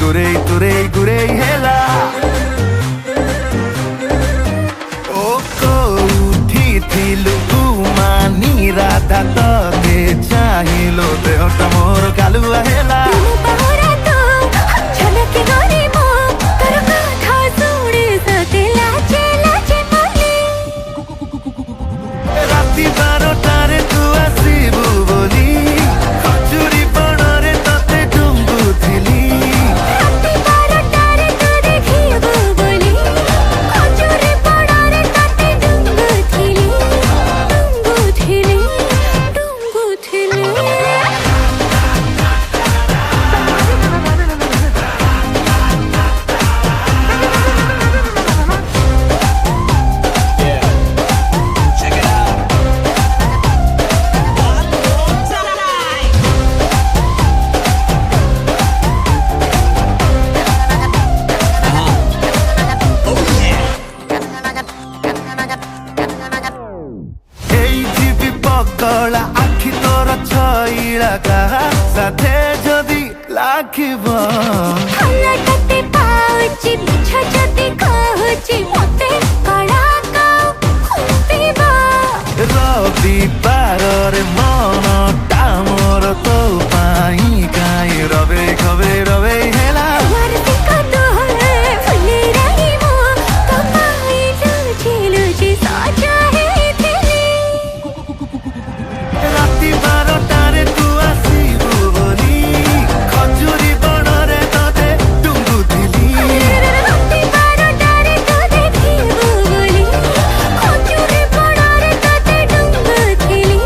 गुरेई हेला ओ कोठी थिलु मानी राधा तते चाहिलो देहटा मोर कालुआ हेला राति 12टारे तू आसिबु बोली खजुरी बणरे तते डुंगुथिली कला आखि तोर छइला कहा साथे जदी लाखिबो हलटते पाउची मिछ जदी कहूची मते कड़ा का खुंपीबा रवि पाररे मन टामर तो पाई काई रवे खबे रवे हेला यार सिका दोहरे फुले रही मो तो पाई लुची साजा है राति 12टारे तू आसिबु बोली खजुरी बणरे तते डुंगुथिली राति 12टारे तू देखिबु बोली खजुरी बणरे तते डुंगुथिली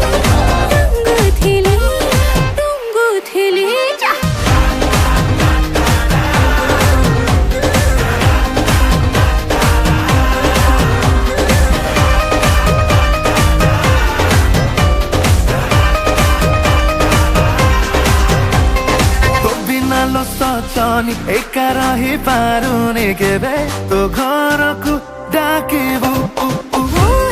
जा लो सचनी एका रही पारुनी केबे तो घर को डाकिबु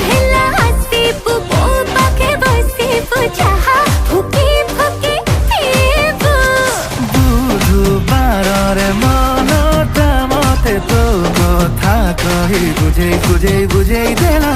हेला हसीबु बो पाके बसीबु चाहा फुकी फुकी पीबु बुधबारे मनटा मते तो कथा कही बुझेई देला